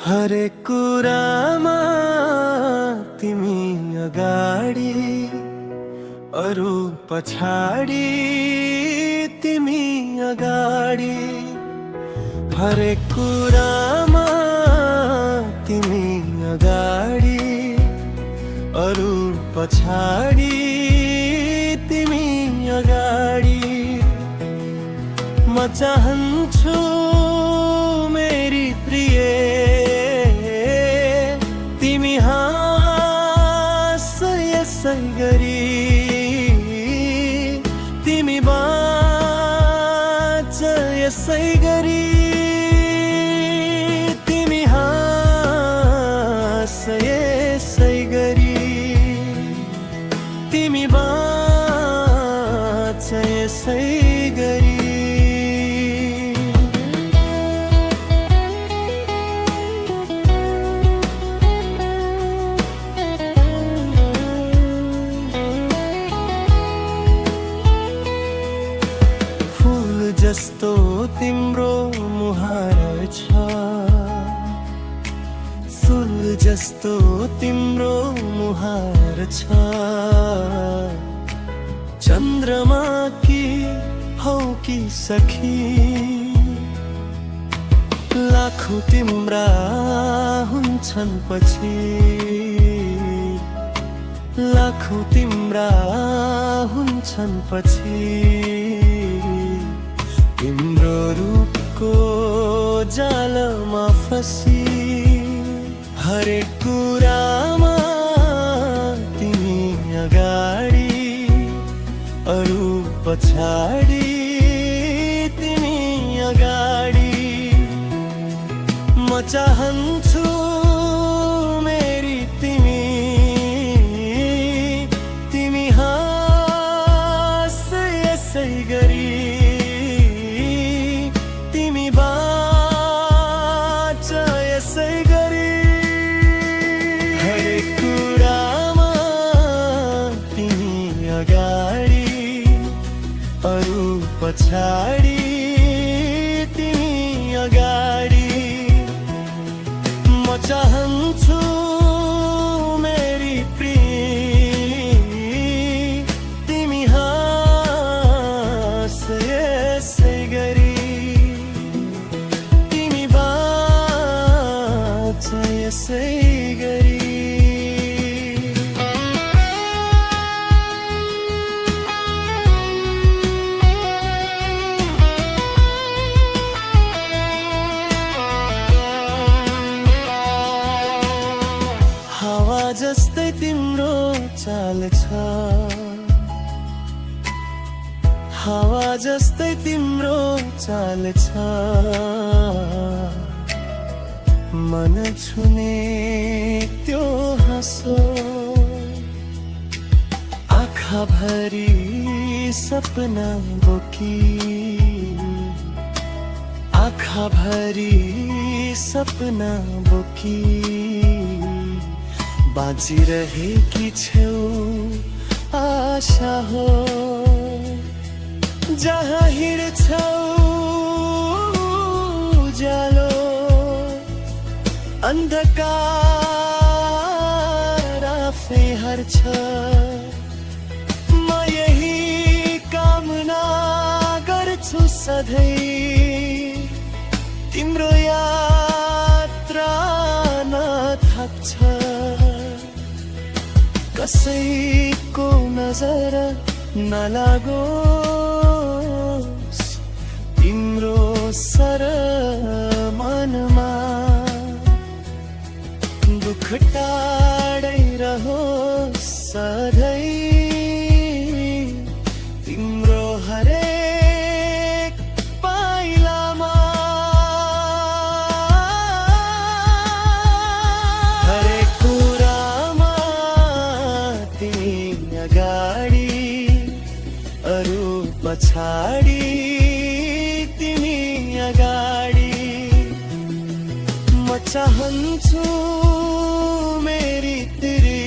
हरेक कुरामा तिमी अगाडि, अरू पछाडि तिमी अगाडि। हरेक कुरामा तिमी अगाडि, अरू पछाडि तिमी अगाडि। म चाहन्छु मेरी प्रिय, तिमी हाँस यसै गरी, तिमी बाँच यसै गरी, तिमी हाँस यसै गरी, तिमी बाँच यसै गरी। जस्तो तिम्रो मुहार छ, फुल जस्तो तिम्रो मुहार छ। चन्द्रमा कि हौ कि सखी, लाखौं तिम्रा हुन्छन् पछि, लाखौं तिम्रा हुन्छन् पछि। तिम्रो रूपको जालमा फसी, हरेक कुरामा तिमी अगाडि, अरू पछाडि तिमी अगाडि। म चाहन्छु मेरी तिमी, तिमी हाँस यसै गरी, अरू पछाडि तिमी अगाडि। म चाहन्छु मेरी प्रिय, तिमी हाँस यसै गरी, तिमी बाँच यसै गरी। हावा जस्तै तिम्रो चाल छ, हावा जस्तै तिम्रो चाल छ। मन छुने त्यो हाँसो, आँखा भरी सपना बोकी, आँखा भरी सपना बोकी। बाँचिरहेकी छेउ आशा हो, जहाँ हिँड्छौ उज्यालो, अन्धकार आफै हर्छ। म यही कामना गर्छु सधैँ, तिम्रो यात्रा नथक्छ। कसैको नजर नलागोस् तिम्रो सर मनमा, दुख टाढै रहोस् सधैँ तिम्रो हरेक पाइलामा। हरेक कुरामा तिमी अगाडि, अरू पछाडि तिमी अगाडि। म चाहन्छु मेरी तिरी,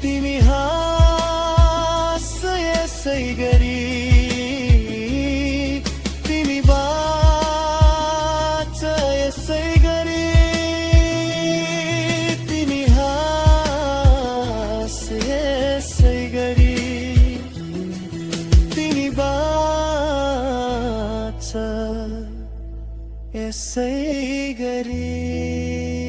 तिमी हाँस यसै गरी, तिमी बाँच यसै यसै गरी